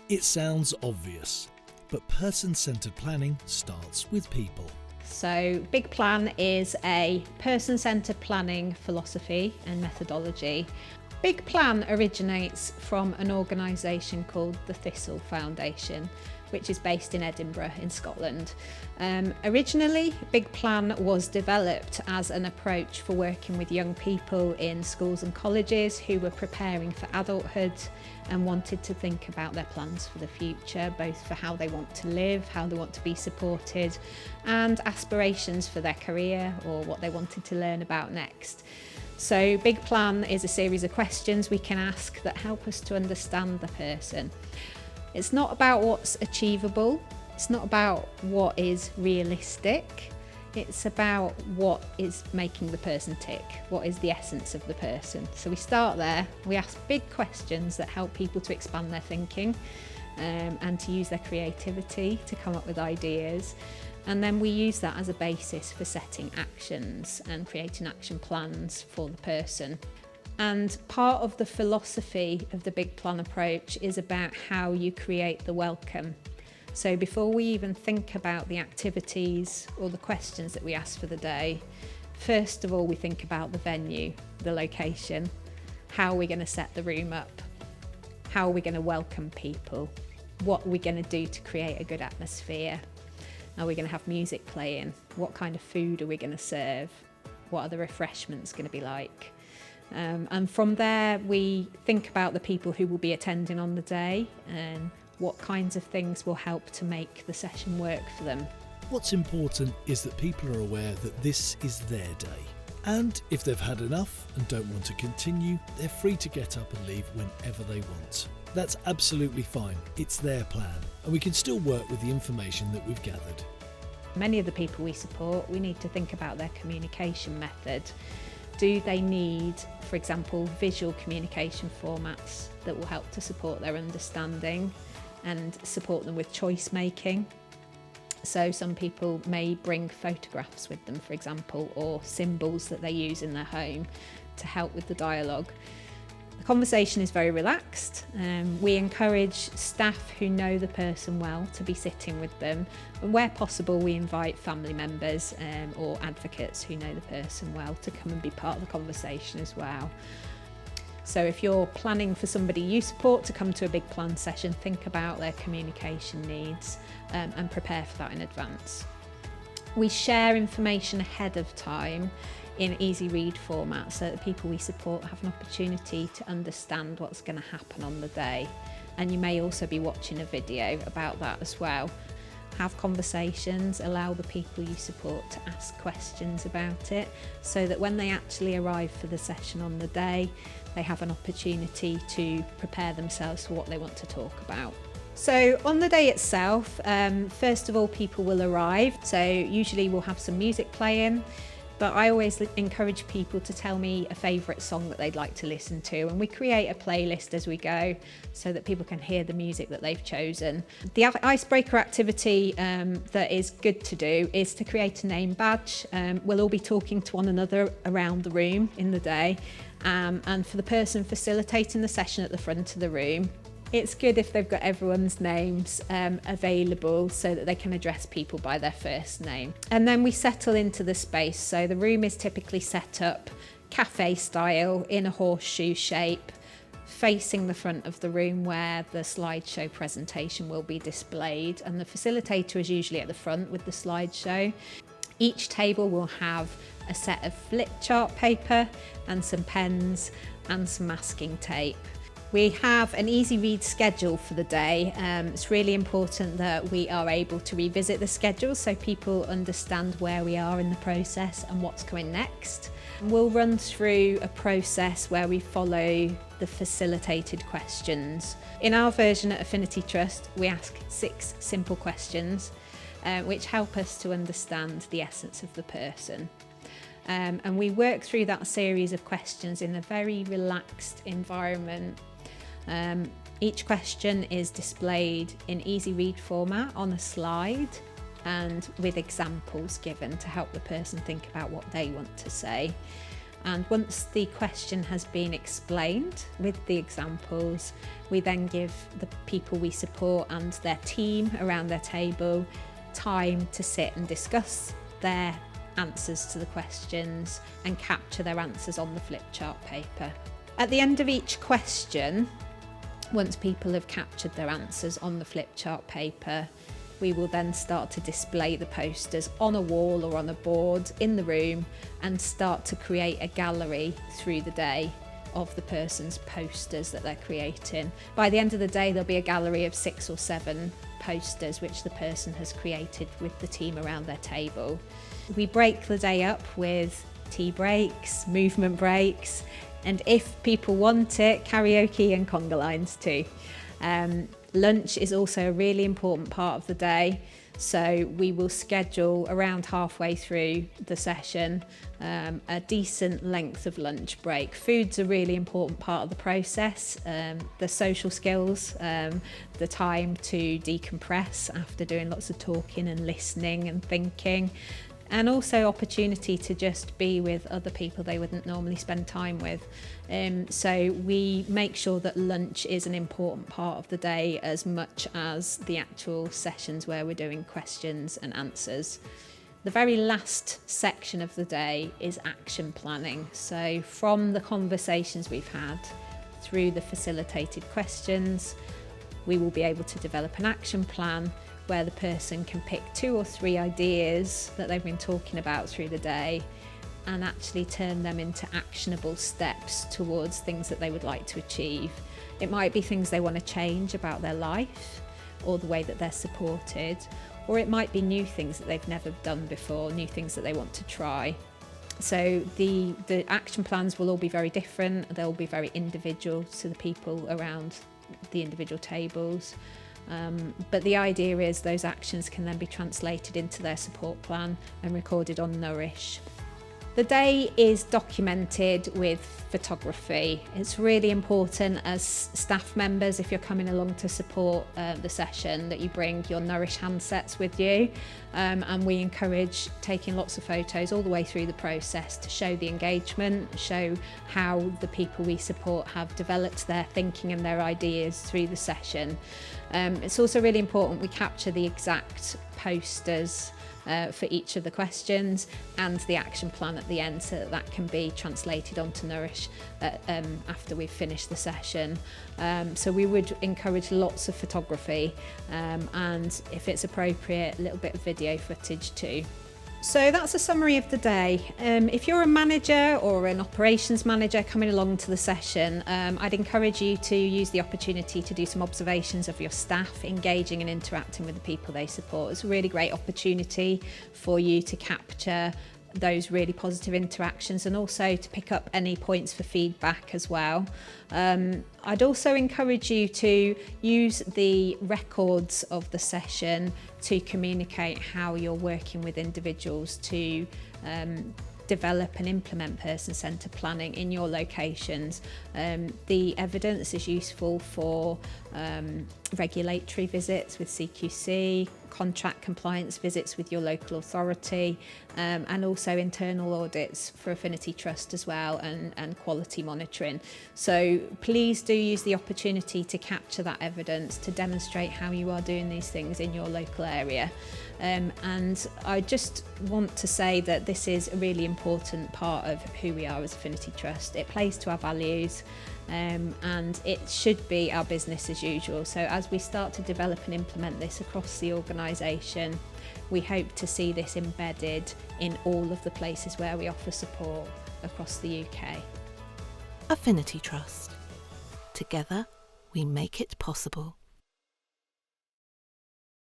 It sounds obvious, but person-centred planning starts with people. So Big Plan is a person-centred planning philosophy and methodology. Big Plan originates from an organisation called the Thistle Foundation, which is based in Edinburgh in Scotland. Originally, Big Plan was developed as an approach for working with young people in schools and colleges who were preparing for adulthood and wanted to think about their plans for the future, both for how they want to live, how they want to be supported, and aspirations for their career or what they wanted to learn about next. So Big Plan is a series of questions we can ask that help us to understand the person. It's not about what's achievable, it's not about what is realistic, it's about what is making the person tick, what is the essence of the person. So we start there, we ask big questions that help people to expand their thinking and to use their creativity to come up with ideas. And then we use that as a basis for setting actions and creating action plans for the person. And part of the philosophy of the Big Plan approach is about how you create the welcome. So before we even think about the activities or the questions that we ask for the day, first of all we think about the venue, the location, how are we going to set the room up, how are we going to welcome people, what are we going to do to create a good atmosphere. Are we going to have music playing? What kind of food are we going to serve? What are the refreshments going to be like? And from there, we think about the people who will be attending on the day and what kinds of things will help to make the session work for them. What's important is that people are aware that this is their day. And if they've had enough and don't want to continue, they're free to get up and leave whenever they want. That's absolutely fine. It's their plan, and we can still work with the information that we've gathered. Many of the people we support, we need to think about their communication method. Do they need, for example, visual communication formats that will help to support their understanding and support them with choice making? So some people may bring photographs with them, for example, or symbols that they use in their home to help with the dialogue. The conversation is very relaxed. We encourage staff who know the person well to be sitting with them, and where possible we invite family members or advocates who know the person well to come and be part of the conversation as well. So if you're planning for somebody you support to come to a Big Plan session, think about their communication needs and prepare for that in advance. We share information ahead of time in easy read format so that the people we support have an opportunity to understand what's going to happen on the day. And you may also be watching a video about that as well. Have conversations, allow the people you support to ask questions about it so that when they actually arrive for the session on the day, they have an opportunity to prepare themselves for what they want to talk about. So on the day itself, first of all, people will arrive. So usually we'll have some music playing, but I always encourage people to tell me a favourite song that they'd like to listen to, and we create a playlist as we go so that people can hear the music that they've chosen. The icebreaker activity that is good to do is to create a name badge. We'll all be talking to one another around the room in the day, and for the person facilitating the session at the front of the room, it's good if they've got everyone's names available so that they can address people by their first name. And then we settle into the space. So the room is typically set up cafe style in a horseshoe shape, facing the front of the room where the slideshow presentation will be displayed. And the facilitator is usually at the front with the slideshow. Each table will have a set of flip chart paper and some pens and some masking tape. We have an easy read schedule for the day. It's really important that we are able to revisit the schedule so people understand where we are in the process and what's coming next. We'll run through a process where we follow the facilitated questions. In our version at Affinity Trust, we ask 6 simple questions which help us to understand the essence of the person. And we work through that series of questions in a very relaxed environment. Each question is displayed in easy read format on a slide and with examples given to help the person think about what they want to say. And once the question has been explained with the examples, we then give the people we support and their team around their table time to sit and discuss their answers to the questions and capture their answers on the flip chart paper. At the end of each question, once people have captured their answers on the flip chart paper, we will then start to display the posters on a wall or on a board in the room and start to create a gallery through the day of the person's posters that they're creating. By the end of the day, there'll be a gallery of 6 or 7 posters which the person has created with the team around their table. We break the day up with tea breaks, movement breaks, and if people want it, karaoke and conga lines too. Lunch is also a really important part of the day, so we will schedule around halfway through the session a decent length of lunch break. Food's a really important part of the process, the social skills, the time to decompress after doing lots of talking and listening and thinking, and also opportunity to just be with other people they wouldn't normally spend time with. So we make sure that lunch is an important part of the day as much as the actual sessions where we're doing questions and answers. The very last section of the day is action planning. So from the conversations we've had through the facilitated questions, we will be able to develop an action plan where the person can pick 2 or 3 ideas that they've been talking about through the day and actually turn them into actionable steps towards things that they would like to achieve. It might be things they want to change about their life or the way that they're supported, or it might be new things that they've never done before, new things that they want to try. So the action plans will all be very different. They'll be very individual to the people around the individual tables. But the idea is those actions can then be translated into their support plan and recorded on Nourish. The day is documented with photography. It's really important as staff members, if you're coming along to support the session, that you bring your Nourish handsets with you. And we encourage taking lots of photos all the way through the process to show the engagement, show how the people we support have developed their thinking and their ideas through the session. It's also really important we capture the exact posters for each of the questions and the action plan at the end, so that can be translated onto Nourish after we've finished the session. So we would encourage lots of photography and, if it's appropriate, a little bit of video footage too. So that's a summary of the day. If you're a manager or an operations manager coming along to the session, I'd encourage you to use the opportunity to do some observations of your staff engaging and interacting with the people they support. It's a really great opportunity for you to capture those really positive interactions and also to pick up any points for feedback as well. I'd also encourage you to use the records of the session to communicate how you're working with individuals to develop and implement person-centred planning in your locations. The evidence is useful for regulatory visits with CQC, contract compliance visits with your local authority, and also internal audits for Affinity Trust as well, and quality monitoring. So please do use the opportunity to capture that evidence to demonstrate how you are doing these things in your local area. And I just want to say that this is a really important part of who we are as Affinity Trust. It plays to our values, and it should be our business as usual. So as we start to develop and implement this across the organisation, we hope to see this embedded in all of the places where we offer support across the UK. Affinity Trust. Together, we make it possible.